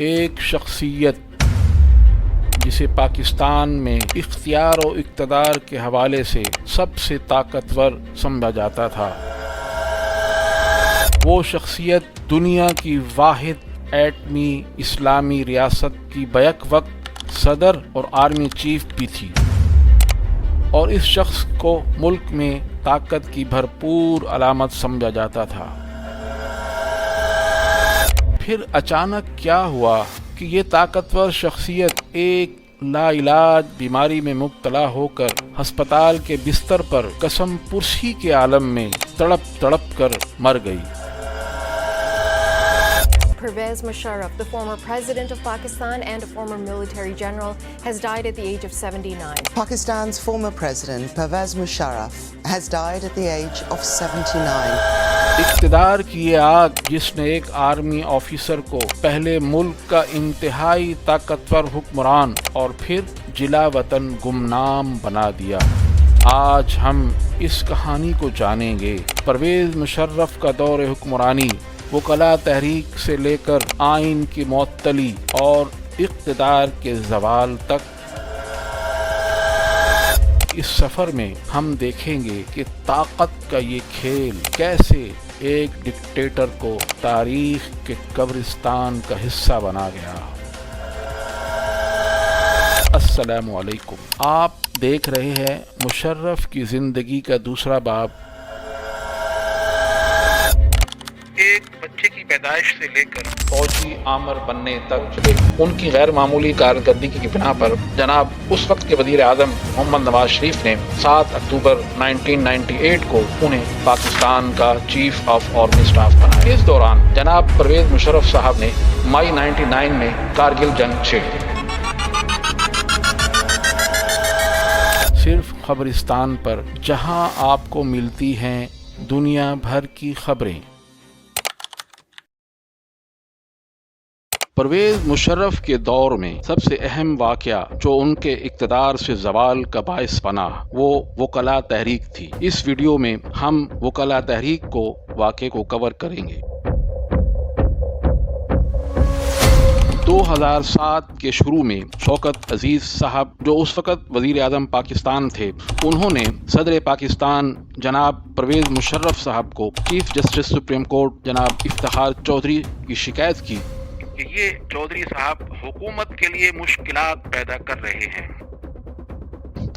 ایک شخصیت جسے پاکستان میں اختیار و اقتدار کے حوالے سے سب سے طاقتور سمجھا جاتا تھا، وہ شخصیت دنیا کی واحد ایٹمی اسلامی ریاست کی بیک وقت صدر اور آرمی چیف بھی تھی، اور اس شخص کو ملک میں طاقت کی بھرپور علامت سمجھا جاتا تھا۔ پھر اچانک کیا ہوا کہ یہ طاقتور شخصیت ایک لا علاج بیماری میں مبتلا ہو کر ہسپتال کے بستر پر قسم پرسی کے عالم میں تڑپ تڑپ کر مر گئی۔ Pervez Musharraf, the former president of Pakistan and a former military general, has died at the age of 79. Pakistan's former president, Pervez Musharraf, has died at the age of 79. اقتدار کی یہ آگ جس نے ایک آرمی آفیسر کو پہلے ملک کا انتہائی طاقتور حکمران اور پھر جلا وطن گمنام بنا دیا۔ آج ہم اس کہانی کو جانیں گے۔ پرویز مشرف کا دور حکمرانی وکلاء تحریک سے لے کر آئین کی معطلی اور اقتدار کے زوال تک۔ اس سفر میں ہم دیکھیں گے کہ طاقت کا یہ کھیل کیسے ایک ڈکٹیٹر کو تاریخ کے قبرستان کا حصہ بنا گیا۔ السلام علیکم، آپ دیکھ رہے ہیں مشرف کی زندگی کا دوسرا باب۔ ایک بچے کی پیدائش سے لے کر فوجی آمر بننے تک ان کی غیر معمولی کارکردگی کی بنا پر جناب اس وقت کے وزیر اعظم محمد نواز شریف نے 7 اکتوبر 1998 کو انہیں پاکستان کا چیف آف آرمی اسٹاف بنایا۔ اس دوران جناب پرویز مشرف صاحب نے مئی 99 میں کارگل جنگ چھیڑ دی۔ صرف خبرستان پر، جہاں آپ کو ملتی ہیں دنیا بھر کی خبریں۔ پرویز مشرف کے دور میں سب سے اہم واقعہ جو ان کے اقتدار سے زوال کا باعث بنا وہ وکلاء تحریک تھی۔ اس ویڈیو میں ہم وکلاء تحریک کو واقعے کو کور کریں گے۔ 2007 کے شروع میں شوکت عزیز صاحب جو اس وقت وزیر اعظم پاکستان تھے، انہوں نے صدر پاکستان جناب پرویز مشرف صاحب کو چیف جسٹس سپریم کورٹ جناب افتخار چودھری کی شکایت کی کہ یہ چودھری صاحب حکومت کے لیے مشکلات پیدا کر رہے ہیں۔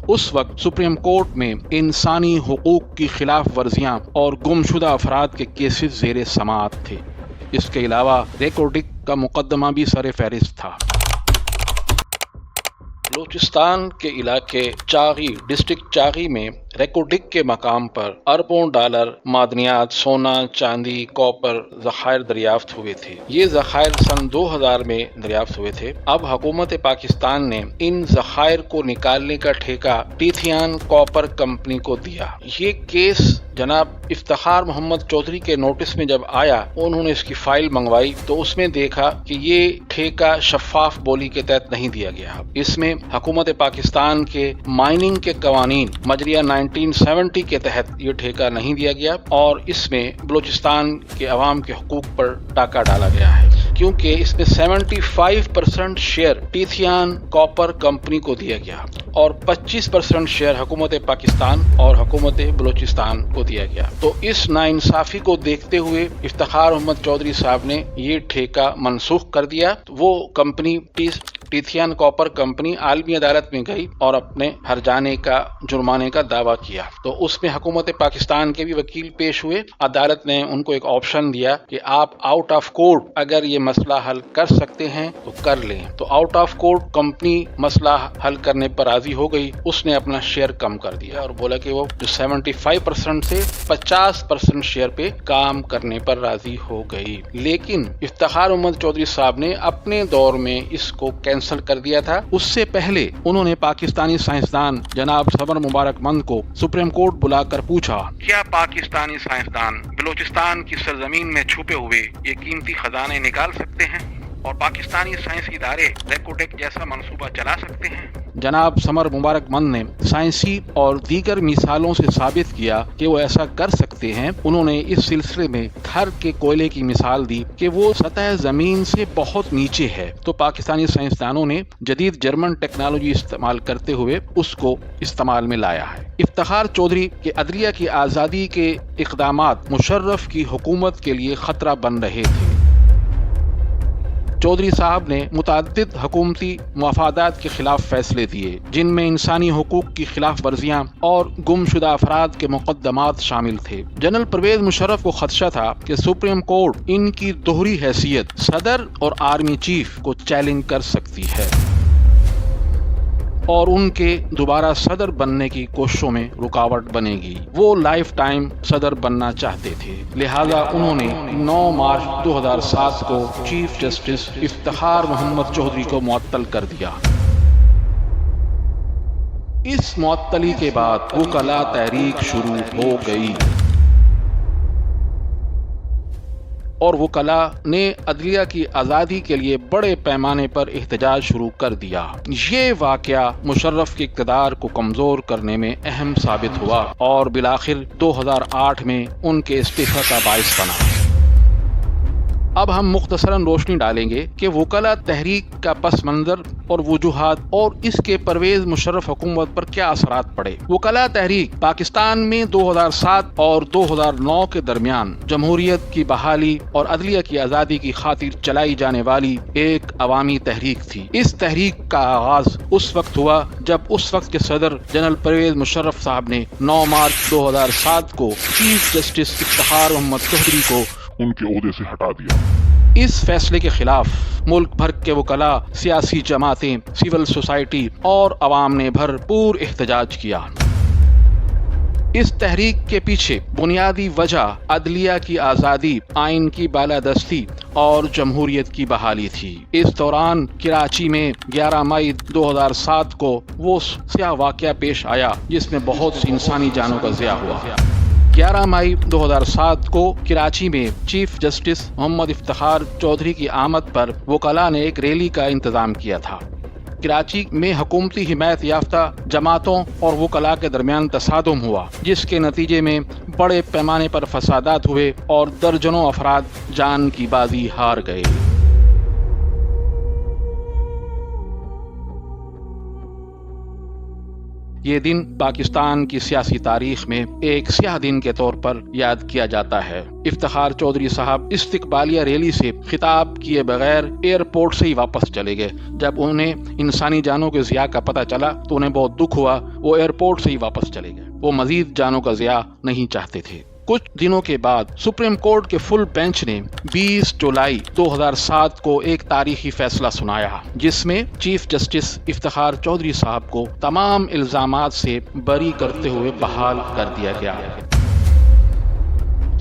اس وقت سپریم کورٹ میں انسانی حقوق کی خلاف ورزیاں اور گمشدہ افراد کے کیسز زیر سماعت تھے۔ اس کے علاوہ ریکارڈنگ کا مقدمہ بھی سر فہرست تھا۔ بلوچستان کے علاقے چاغی ڈسٹرکٹ چاغی میں ریکارڈنگ کے مقام پر اربوں ڈالر معدنیات، سونا، چاندی، کاپر ذخائر دریافت ہوئے تھے۔ یہ ذخائر سن 2000 میں دریافت ہوئے تھے۔ اب حکومت پاکستان نے ان ذخائر کو نکالنے کا ٹھیکہ ٹیتھیان کاپر کمپنی کو دیا۔ یہ کیس جناب افتخار محمد چودھری کے نوٹس میں جب آیا، انہوں نے اس کی فائل منگوائی تو اس میں دیکھا کہ یہ ٹھیکہ شفاف بولی کے تحت نہیں دیا گیا۔ اس میں حکومت پاکستان کے مائننگ کے قوانین مجریہ 1970 کے تحت یہ ٹھیکہ نہیں دیا گیا، اور اس میں بلوچستان کے عوام کے حقوق پر ڈاکہ ڈالا گیا ہے، کیونکہ اس میں 75% شیئر ٹیتھیان کاپر کمپنی کو دیا گیا اور 25% شیئر حکومت پاکستان اور حکومت بلوچستان کو دیا گیا۔ تو اس ناانصافی کو دیکھتے ہوئے افتخار محمد چودھری صاحب نے یہ ٹھیکہ منسوخ کر دیا۔ وہ کمپنی ٹیتھیان کاپر کمپنی عالمی عدالت میں گئی اور اپنے ہرجانے کا جرمانے کا دعویٰ کیا۔ تو اس میں حکومت پاکستان کے بھی وکیل پیش ہوئے۔ عدالت نے ان کو ایک آپشن دیا کہ آپ آؤٹ آف کورٹ اگر یہ مسئلہ حل کر سکتے ہیں تو کر لیں۔ تو آؤٹ آف کورٹ کمپنی مسئلہ حل کرنے پر راضی ہو گئی۔ اس نے اپنا شیئر کم کر دیا اور بولا کہ وہ 75% سے 50% شیئر پہ کام کرنے پر راضی ہو گئی۔ لیکن افتخار محمد چودھری صاحب نے اپنے دور میں اس کو کینسل کر دیا تھا۔ اس سے پہلے انہوں نے پاکستانی سائنسدان جناب صبر مبارک مند کو سپریم کورٹ بلا کر پوچھا، کیا پاکستانی سائنسدان بلوچستان کی سرزمین میں چھپے ہوئے یہ قیمتی خزانے نکال سکتے ہیں؟ اور پاکستانی سائنسی ادارے ریکوڈک جیسا منصوبہ چلا سکتے ہیں؟ جناب سمر مبارک مند نے سائنسی اور دیگر مثالوں سے ثابت کیا کہ وہ ایسا کر سکتے ہیں۔ انہوں نے اس سلسلے میں تھر کے کوئلے کی مثال دی کہ وہ سطح زمین سے بہت نیچے ہے، تو پاکستانی سائنسدانوں نے جدید جرمن ٹیکنالوجی استعمال کرتے ہوئے اس کو استعمال میں لایا ہے۔ افتخار چودھری کے عدلیہ کی آزادی کے اقدامات مشرف کی حکومت کے لیے خطرہ بن رہے تھے۔ چودھری صاحب نے متعدد حکومتی مفادات کے خلاف فیصلے دیے، جن میں انسانی حقوق کی خلاف ورزیاں اور گمشدہ افراد کے مقدمات شامل تھے۔ جنرل پرویز مشرف کو خدشہ تھا کہ سپریم کورٹ ان کی دوہری حیثیت صدر اور آرمی چیف کو چیلنج کر سکتی ہے اور ان کے دوبارہ صدر بننے کی کوششوں میں رکاوٹ بنے گی۔ وہ لائف ٹائم صدر بننا چاہتے تھے، لہذا انہوں نے 9 مارچ 2007 کو چیف جسٹس افتخار محمد چودھری کو معطل کر دیا۔ اس معطلی کے بعد وکلاء تحریک شروع ہو گئی اور وکلاء نے عدلیہ کی آزادی کے لیے بڑے پیمانے پر احتجاج شروع کر دیا۔ یہ واقعہ مشرف کے اقتدار کو کمزور کرنے میں اہم ثابت ہوا اور بالآخر 2008 میں ان کے استعفے کا باعث بنا۔ اب ہم مختصراً روشنی ڈالیں گے کہ وکلاء تحریک کا پس منظر اور وجوہات اور اس کے پرویز مشرف حکومت پر کیا اثرات پڑے۔ وکلاء تحریک پاکستان میں 2007 اور 2009 کے درمیان جمہوریت کی بحالی اور عدلیہ کی آزادی کی خاطر چلائی جانے والی ایک عوامی تحریک تھی۔ اس تحریک کا آغاز اس وقت ہوا جب اس وقت کے صدر جنرل پرویز مشرف صاحب نے 9 مارچ 2007 کو چیف جسٹس افتخار محمد چودھری کو ان کے عہدے سے ہٹا دیا۔ اس فیصلے کے خلاف ملک بھر کے وکلاء، سیاسی جماعتیں، سول سوسائٹی اور عوام نے بھرپور احتجاج کیا۔ اس تحریک کے پیچھے بنیادی وجہ عدلیہ کی آزادی، آئین کی بالادستی اور جمہوریت کی بحالی تھی۔ اس دوران کراچی میں 11 مئی 2007 کو وہ سیاہ واقعہ پیش آیا جس میں بہت سی انسانی جانوں کا ضیاع ہوا۔ 11 مئی 2007 کو کراچی میں چیف جسٹس محمد افتخار چودھری کی آمد پر وکلاء نے ایک ریلی کا انتظام کیا تھا۔ کراچی میں حکومتی حمایت یافتہ جماعتوں اور وکلاء کے درمیان تصادم ہوا، جس کے نتیجے میں بڑے پیمانے پر فسادات ہوئے اور درجنوں افراد جان کی بازی ہار گئے۔ یہ دن پاکستان کی سیاسی تاریخ میں ایک سیاہ دن کے طور پر یاد کیا جاتا ہے۔ افتخار چودھری صاحب استقبالیہ ریلی سے خطاب کیے بغیر ایئرپورٹ سے ہی واپس چلے گئے۔ جب انہیں انسانی جانوں کے ضیاع کا پتہ چلا تو انہیں بہت دکھ ہوا، وہ ایئرپورٹ سے ہی واپس چلے گئے۔ وہ مزید جانوں کا ضیاع نہیں چاہتے تھے۔ کچھ دنوں کے بعد سپریم کورٹ کے فل بینچ نے 20 جولائی 2007 کو ایک تاریخی فیصلہ سنایا، جس میں چیف جسٹس افتخار چودھری صاحب کو تمام الزامات سے بری کرتے ہوئے بحال کر دیا گیا۔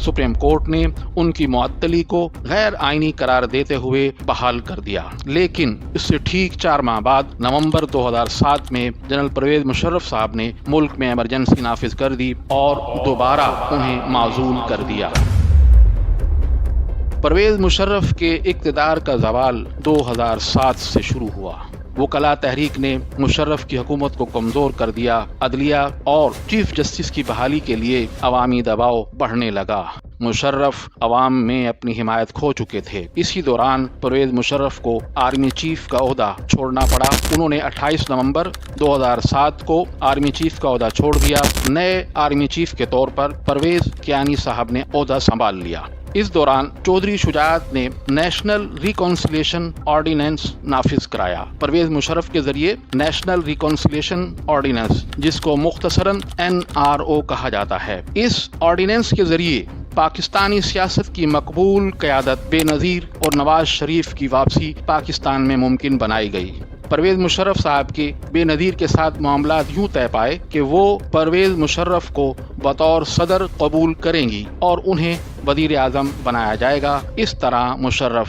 سپریم کورٹ نے ان کی معطلی کو غیر آئینی قرار دیتے ہوئے بحال کر دیا، لیکن اس سے ٹھیک 4 ماہ بعد نومبر 2007 میں جنرل پرویز مشرف صاحب نے ملک میں ایمرجنسی نافذ کر دی اور دوبارہ انہیں معزول کر دیا۔ پرویز مشرف کے اقتدار کا زوال 2007 سے شروع ہوا۔ وکلاء تحریک نے مشرف کی حکومت کو کمزور کر دیا۔ عدلیہ اور چیف جسٹس کی بحالی کے لیے عوامی دباؤ بڑھنے لگا۔ مشرف عوام میں اپنی حمایت کھو چکے تھے۔ اسی دوران پرویز مشرف کو آرمی چیف کا عہدہ چھوڑنا پڑا۔ انہوں نے 28 نومبر 2007 کو آرمی چیف کا عہدہ چھوڑ دیا۔ نئے آرمی چیف کے طور پر پرویز کیانی صاحب نے عہدہ سنبھال لیا۔ اس دوران چودھری شجاعت نے نیشنل ریکانسیلیشن آرڈیننس نافذ کرایا۔ پرویز مشرف کے ذریعے نیشنل ریکانسیلیشن آرڈیننس، جس کو مختصراً NRO کہا جاتا ہے، اس آرڈیننس کے ذریعے پاکستانی سیاست کی مقبول قیادت بے نظیر اور نواز شریف کی واپسی پاکستان میں ممکن بنائی گئی۔ پرویز مشرف صاحب کے بے نظیر کے ساتھ معاملات یوں طے پائے کہ وہ پرویز مشرف کو بطور صدر قبول کریں گی اور انہیں وزیر اعظم بنایا جائے گا۔ اس طرح مشرف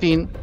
3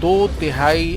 2/3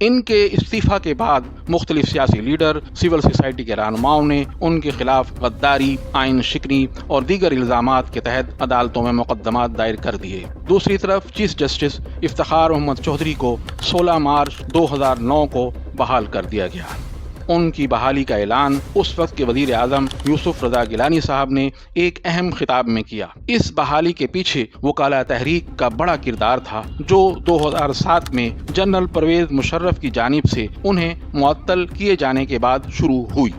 ان کے استعفا کے بعد مختلف سیاسی لیڈر، سول سوسائٹی کے رہنماؤں نے ان کے خلاف غداری، آئین شکنی اور دیگر الزامات کے تحت عدالتوں میں مقدمات دائر کر دیے۔ دوسری طرف چیف جسٹس افتخار محمد چودھری کو 16 مارچ 2009 کو بحال کر دیا گیا۔ ان کی بحالی کا اعلان اس وقت کے وزیر اعظم یوسف رضا گیلانی صاحب نے ایک اہم خطاب میں کیا۔ اس بحالی کے پیچھے وکلاء تحریک کا بڑا کردار تھا، جو 2007 میں جنرل پرویز مشرف کی جانب سے انہیں معطل کیے جانے کے بعد شروع ہوئی۔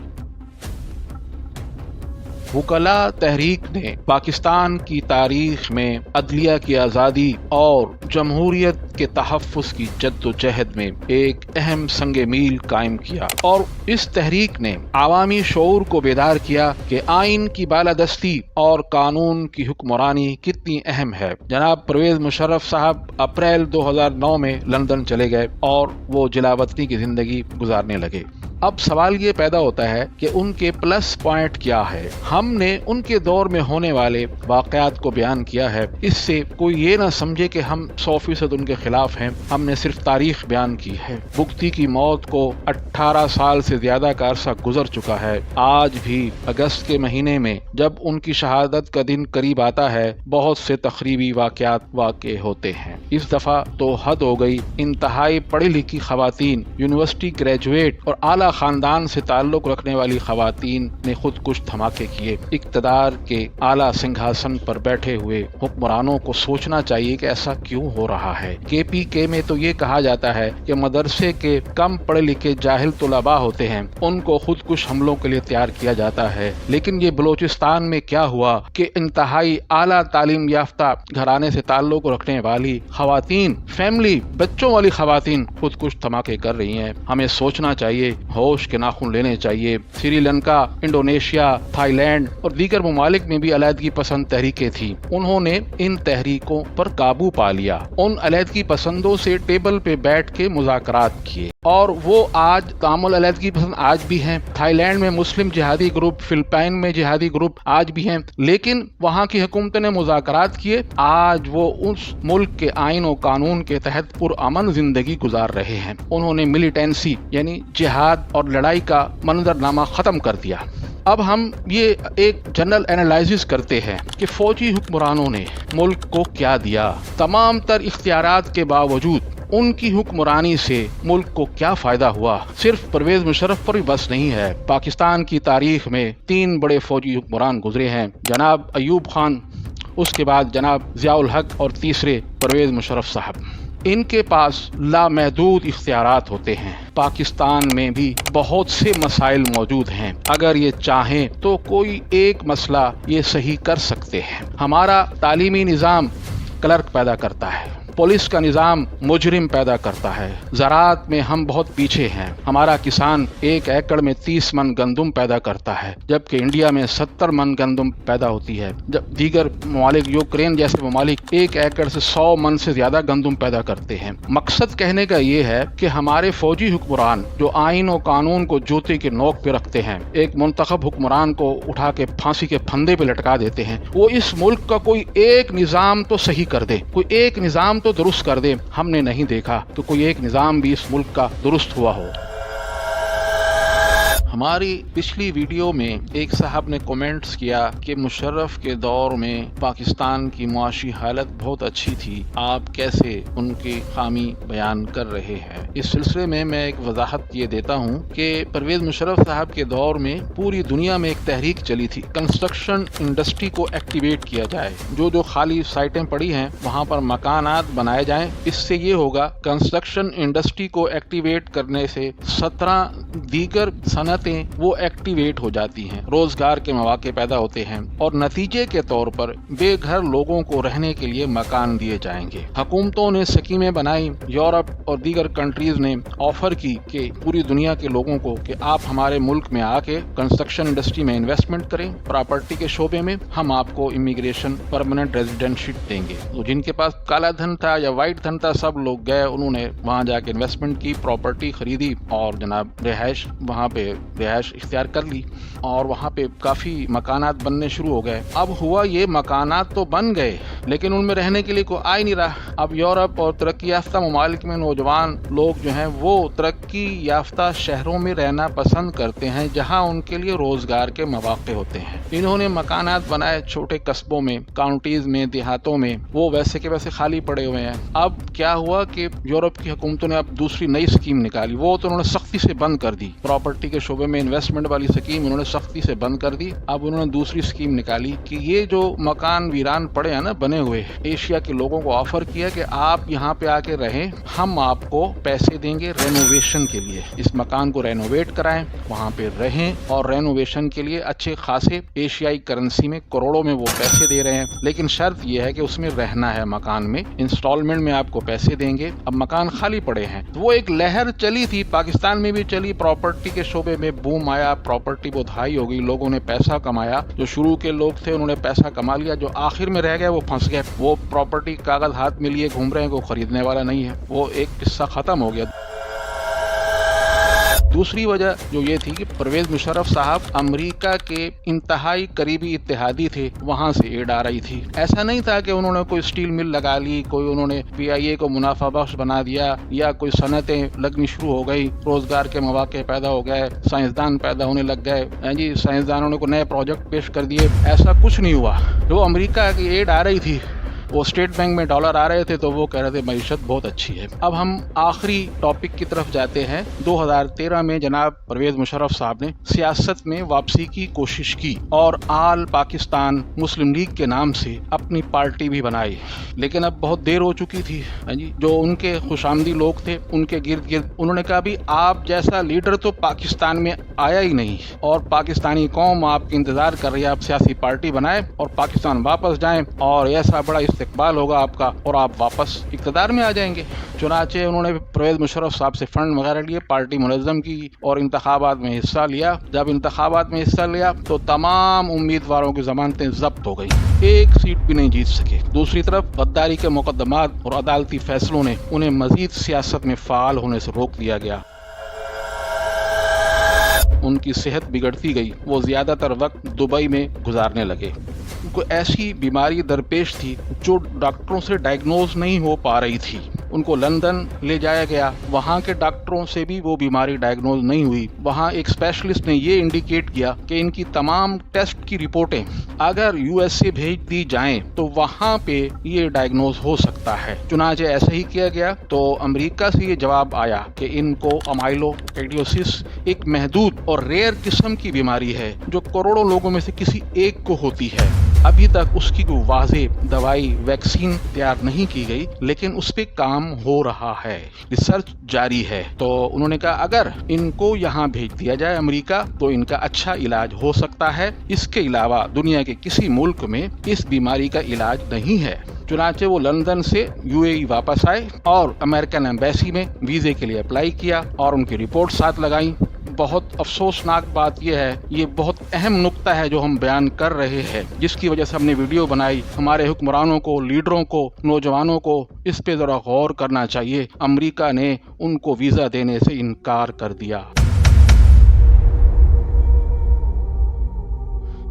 وکلاء تحریک نے پاکستان کی تاریخ میں عدلیہ کی آزادی اور جمہوریت کے تحفظ کی جدوجہد میں ایک اہم سنگ میل قائم کیا، اور اس تحریک نے عوامی شعور کو بیدار کیا کہ آئین کی بالادستی اور قانون کی حکمرانی کتنی اہم ہے۔ جناب پرویز مشرف صاحب اپریل 2009 میں لندن چلے گئے اور وہ جلا وطنی کی زندگی گزارنے لگے۔ اب سوال یہ پیدا ہوتا ہے کہ ان کے پلس پوائنٹ کیا ہے۔ ہم نے ان کے دور میں ہونے والے واقعات کو بیان کیا ہے، اس سے کوئی یہ نہ سمجھے کہ ہم 100% ان کے خلاف ہیں، ہم نے صرف تاریخ بیان کی ہے۔ بگٹی کی موت کو 18 سال سے زیادہ کا عرصہ گزر چکا ہے۔ آج بھی اگست کے مہینے میں جب ان کی شہادت کا دن قریب آتا ہے، بہت سے تقریبی واقعات واقع ہوتے ہیں۔ اس دفعہ تو حد ہو گئی، انتہائی پڑھی لکھی خواتین، یونیورسٹی گریجویٹ اور اعلیٰ خاندان سے تعلق رکھنے والی خواتین نے خود کش دھماکے کیے۔ اقتدار کے اعلیٰ سنگھاسن پر بیٹھے ہوئے حکمرانوں کو سوچنا چاہیے کہ ایسا کیوں ہو رہا ہے۔ KPK میں تو یہ کہا جاتا ہے کہ مدرسے کے کم پڑھے لکھے جاہل طلباء ہوتے ہیں، ان کو خود کش حملوں کے لیے تیار کیا جاتا ہے، لیکن یہ بلوچستان میں کیا ہوا کہ انتہائی اعلیٰ تعلیم یافتہ گھرانے سے تعلق رکھنے والی خواتین، فیملی، بچوں والی خواتین خود کش دھماکے کر رہی ہیں۔ ہمیں سوچنا چاہیے، ہوش کے ناخن لینے چاہیے۔ Sri Lanka, Indonesia, Thai land اور دیگر ممالک میں بھی علیحدگی پسند تحریکیں تھیں، انہوں نے ان تحریکوں پر قابو پا لیا، ان علیحدگی پسندوں سے ٹیبل پہ بیٹھ کے مذاکرات کیے، اور وہ آج تعامل علیحدگی پسند آج بھی ہیں۔ تھائی لینڈ میں مسلم جہادی گروپ، فلپائن میں جہادی گروپ آج بھی ہیں، لیکن وہاں کی حکومت نے مذاکرات کیے، آج وہ اس ملک کے آئین و قانون کے تحت پرامن زندگی گزار رہے ہیں۔ انہوں نے ملیٹنسی یعنی جہاد اور لڑائی کا منظرنامہ ختم کر دیا۔ اب ہم یہ ایک جنرل انالائزس کرتے ہیں کہ فوجی حکمرانوں نے ملک کو کیا دیا۔ تمام تر اختیارات کے باوجود ان کی حکمرانی سے ملک کو کیا فائدہ ہوا؟ صرف پرویز مشرف پر بھی بس نہیں ہے۔ پاکستان کی تاریخ میں 3 بڑے فوجی حکمران گزرے ہیں، جناب ایوب خان، اس کے بعد جناب ضیاء الحق اور تیسرے پرویز مشرف صاحب۔ ان کے پاس لامحدود اختیارات ہوتے ہیں۔ پاکستان میں بھی بہت سے مسائل موجود ہیں، اگر یہ چاہیں تو کوئی ایک مسئلہ یہ صحیح کر سکتے ہیں۔ ہمارا تعلیمی نظام کلرک پیدا کرتا ہے، پولیس کا نظام مجرم پیدا کرتا ہے، زراعت میں ہم بہت پیچھے ہیں، ہمارا کسان 1 ایکڑ میں 30 من گندم پیدا کرتا ہے، جبکہ انڈیا میں 70 من گندم پیدا ہوتی ہے، جب دیگر ممالک یوکرین جیسے ممالک 1 ایکڑ سے 100 من سے زیادہ گندم پیدا کرتے ہیں۔ مقصد کہنے کا یہ ہے کہ ہمارے فوجی حکمران جو آئین و قانون کو جوتے کے نوک پہ رکھتے ہیں، ایک منتخب حکمران کو اٹھا کے پھانسی کے پھندے پہ لٹکا دیتے ہیں، وہ اس ملک کا کوئی ایک نظام تو صحیح کر دے، کوئی ایک نظام تو درست کر دے۔ ہم نے نہیں دیکھا کہ کوئی ایک نظام بھی اس ملک کا درست ہوا ہو۔ ہماری پچھلی ویڈیو میں ایک صاحب نے کومنٹس کیا کہ مشرف کے دور میں پاکستان کی معاشی حالت بہت اچھی تھی، آپ کیسے ان کی خامی بیان کر رہے ہیں؟ اس سلسلے میں میں ایک وضاحت یہ دیتا ہوں کہ پرویز مشرف صاحب کے دور میں پوری دنیا میں ایک تحریک چلی تھی، کنسٹرکشن انڈسٹری کو ایکٹیویٹ کیا جائے، جو خالی سائٹیں پڑی ہیں وہاں پر مکانات بنائے جائیں۔ اس سے یہ ہوگا، کنسٹرکشن انڈسٹری کو ایکٹیویٹ کرنے سے 17 دیگر صنعت وہ ایکٹیویٹ ہو جاتی ہیں، روزگار کے مواقع پیدا ہوتے ہیں، اور نتیجے کے طور پر بے گھر لوگوں کو رہنے کے لیے مکان دیے جائیں گے۔ حکومتوں نے سکیمیں بنائی، یورپ اور دیگر کنٹریز نے آفر کی کہ پوری دنیا کے لوگوں کو کہ آپ ہمارے ملک میں آ کے کنسٹرکشن انڈسٹری میں انویسٹمنٹ کریں، پراپرٹی کے شعبے میں ہم آپ کو امیگریشن پرماننٹ ریزیڈنشپ دیں گے۔ تو جن کے پاس کالا دھن تھا یا وائٹ دھن تھا، سب لوگ گئے، انہوں نے وہاں جا کے انویسٹمنٹ کی، پراپرٹی خریدی اور جناب رہائش وہاں پہ رہائش اختیار کر لی، اور وہاں پہ کافی مکانات بننے شروع ہو گئے۔ اب ہوا یہ، مکانات تو بن گئے لیکن ان میں رہنے کے لیے کوئی آ ہی نہیں رہا. اب یورپ اور ترقی یافتہ ممالک میں نوجوان لوگ جو ہیں وہ ترقی یافتہ شہروں میں رہنا پسند کرتے ہیں جہاں ان کے لیے روزگار کے مواقع ہوتے ہیں. انہوں نے مکانات بنائے چھوٹے قصبوں میں، کاؤنٹیز میں، دیہاتوں میں، وہ ویسے کے ویسے خالی پڑے ہوئے ہیں. اب کیا ہوا کہ یورپ کی حکومتوں نے اب دوسری نئی اسکیم نکالی، وہ تو انہوں نے سختی سے بند کر دی. پراپرٹی کے شعبے میں انویسٹمنٹ والی اسکیم انہوں نے سختی سے بند کر دی. اب انہوں نے دوسری اسکیم نکالی کہ یہ جو مکان ویران پڑے ہیں نا بنے ہوئے، ایشیا کے لوگوں کو آفر کیا کہ آپ یہاں پہ آ کے رہیں، ہم آپ کو پیسے دیں گے رینوویشن کے لیے. اس مکان کو رینوویٹ کرائیں، وہاں پہ رہیں، اور رینوویشن کے لیے اچھے خاصے ایشیائی کرنسی میں کروڑوں میں وہ پیسے دے رہے ہیں. لیکن شرط یہ ہے کہ اس میں رہنا ہے مکان میں، انسٹالمنٹ میں آپ کو پیسے دیں گے. اب مکان خالی پڑے ہیں. وہ ایک لہر چلی تھی، پاکستان میں بھی چلی، پراپرٹی کے شعبے میں بوم آیا، پراپرٹی بہت ہائی ہو گئی، لوگوں نے پیسہ کمایا. جو شروع کے لوگ تھے انہوں نے پیسہ کما لیا، جو آخر میں رہ گئے وہ پھنس گئے. وہ پراپرٹی کاغذ ہاتھ میں لیے گھوم رہے ہیں، کوئی خریدنے والا نہیں ہے. وہ ایک قصہ ختم ہو گیا. دوسری وجہ جو یہ تھی کہ پرویز مشرف صاحب امریکہ کے انتہائی قریبی اتحادی تھے، وہاں سے ایڈ آ رہی تھی. ایسا نہیں تھا کہ انہوں نے کوئی اسٹیل مل لگا لی، کوئی انہوں نے PIA کو منافع بخش بنا دیا، یا کوئی صنعتیں لگنی شروع ہو گئی، روزگار کے مواقع پیدا ہو گئے، سائنسدان پیدا ہونے لگ گئے، جی سائنسدانوں نے کوئی نئے پروجیکٹ پیش کر دیے. ایسا کچھ نہیں ہوا. جو امریکہ کی ایڈ آ رہی تھی، وہ اسٹیٹ بینک میں ڈالر آ رہے تھے تو وہ کہہ رہے تھے معیشت بہت اچھی ہے. اب ہم آخری ٹاپک کی طرف جاتے ہیں. 2013 میں جناب پرویز مشرف صاحب نے سیاست میں واپسی کی کوشش کی اور آل پاکستان مسلم لیگ کے نام سے اپنی پارٹی بھی بنائی. لیکن اب بہت دیر ہو چکی تھی. جو ان کے خوش آمدی لوگ تھے ان کے گرد گرد انہوں نے کہا بھی آپ جیسا لیڈر تو پاکستان میں آیا ہی نہیں، اور پاکستانی قوم آپ کا انتظار کر رہی ہے، آپ سیاسی پارٹی بنائیں اور پاکستان واپس جائیں، اور ایسا بڑا استقبال ہوگا آپ کا اور آپ واپس اقتدار میں آ جائیں گے. چنانچہ انہوں نے پرویز مشرف صاحب سے فنڈ وغیرہ لیے، پارٹی منظم کی اور انتخابات میں حصہ لیا. جب انتخابات میں حصہ لیا تو تمام امیدواروں کی ضمانتیں ضبط ہو گئی، ایک سیٹ بھی نہیں جیت سکے. دوسری طرف غداری کے مقدمات اور عدالتی فیصلوں نے انہیں مزید سیاست میں فعال ہونے سے روک دیا گیا. ان کی صحت بگڑتی گئی، وہ زیادہ تر وقت دبئی میں گزارنے لگے. کوئی ایسی بیماری درپیش تھی جو ڈاکٹروں سے ڈائگنوز نہیں ہو پا رہی تھی. ان کو لندن لے جایا گیا، وہاں کے ڈاکٹروں سے بھی وہ بیماری ڈائگنوز نہیں ہوئی. وہاں ایک اسپیشلسٹ نے یہ انڈیکیٹ کیا کہ ان کی تمام ٹیسٹ کی رپورٹیں اگر USA بھیج دی جائیں تو وہاں پہ یہ ڈائگنوز ہو سکتا ہے. چنانچہ ایسا ہی کیا گیا تو امریکہ سے یہ جواب آیا کہ ان کو امائلو ایڈیوسس ایک محدود اور ریئر قسم کی بیماری ہے جو کروڑوں لوگوں میں سے کسی ایک کو ہوتی ہے. ابھی تک اس کی کوئی واضح دوائی ویکسین تیار نہیں کی گئی، لیکن اس پہ کام ہو رہا ہے، ریسرچ جاری ہے. تو انہوں نے کہا اگر ان کو یہاں بھیج دیا جائے امریکہ تو ان کا اچھا علاج ہو سکتا ہے. اس کے علاوہ دنیا کے کسی ملک میں اس بیماری کا علاج نہیں ہے. چنانچہ وہ لندن سے UAE واپس آئے اور امریکن ایمبیسی میں ویزے کے لیے اپلائی کیا اور ان کی رپورٹ ساتھ لگائیں. بہت افسوسناک بات یہ ہے، یہ بہت اہم نقطہ ہے جو ہم بیان کر رہے ہیں، جس کی وجہ سے ہم نے ویڈیو بنائی. ہمارے حکمرانوں کو، لیڈروں کو، نوجوانوں کو اس پہ ذرا غور کرنا چاہیے. امریکہ نے ان کو ویزا دینے سے انکار کر دیا.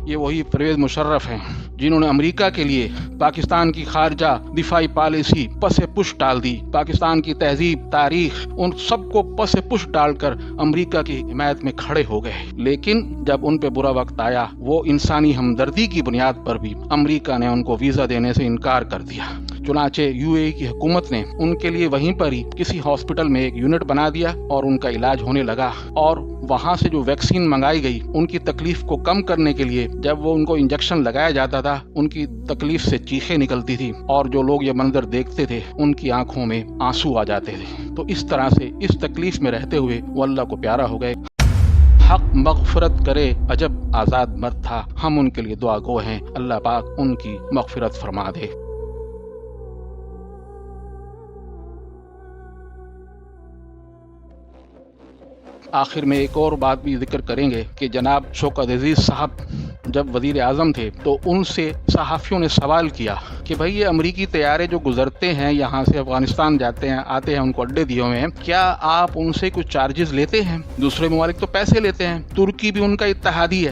یہ وہی پرویز مشرف ہیں جنہوں نے امریکہ کے لیے پاکستان کی خارجہ دفاعی پالیسی پس پش ڈال دی. پاکستان کی تہذیب، تاریخ، ان سب کو پس پش ڈال کر امریکہ کی حمایت میں کھڑے ہو گئے. لیکن جب ان پہ برا وقت آیا، وہ انسانی ہمدردی کی بنیاد پر بھی امریکہ نے ان کو ویزا دینے سے انکار کر دیا. چنانچہ UAE کی حکومت نے ان کے لیے وہیں پر ہی کسی ہاسپٹل میں ایک یونٹ بنا دیا اور ان کا علاج ہونے لگا. اور وہاں سے جو ویکسین منگائی گئی ان کی تکلیف کو کم کرنے کے لیے جب وہ ان کو انجیکشن لگایا جاتا تھا ان کی تکلیف سے چیخیں نکلتی تھی، اور جو لوگ یہ منظر دیکھتے تھے ان کی آنکھوں میں آنسو آ جاتے تھے. تو اس طرح سے اس تکلیف میں رہتے ہوئے وہ اللہ کو پیارا ہو گئے. حق مغفرت کرے عجب آزاد مرد تھا. ہم ان کے لیے دعا گو ہیں، اللہ پاک ان کی مغفرت فرما دے. آخر میں ایک اور بات بھی ذکر کریں گے کہ جناب شوکت عزیز صاحب جب وزیر اعظم تھے تو ان سے صحافیوں نے سوال کیا کہ بھائی یہ امریکی طیارے جو گزرتے ہیں یہاں سے افغانستان جاتے ہیں آتے ہیں، ان کو اڈے دیے ہوئے ہیں، کیا آپ ان سے کچھ چارجز لیتے ہیں؟ دوسرے ممالک تو پیسے لیتے ہیں، ترکی بھی ان کا اتحادی ہے،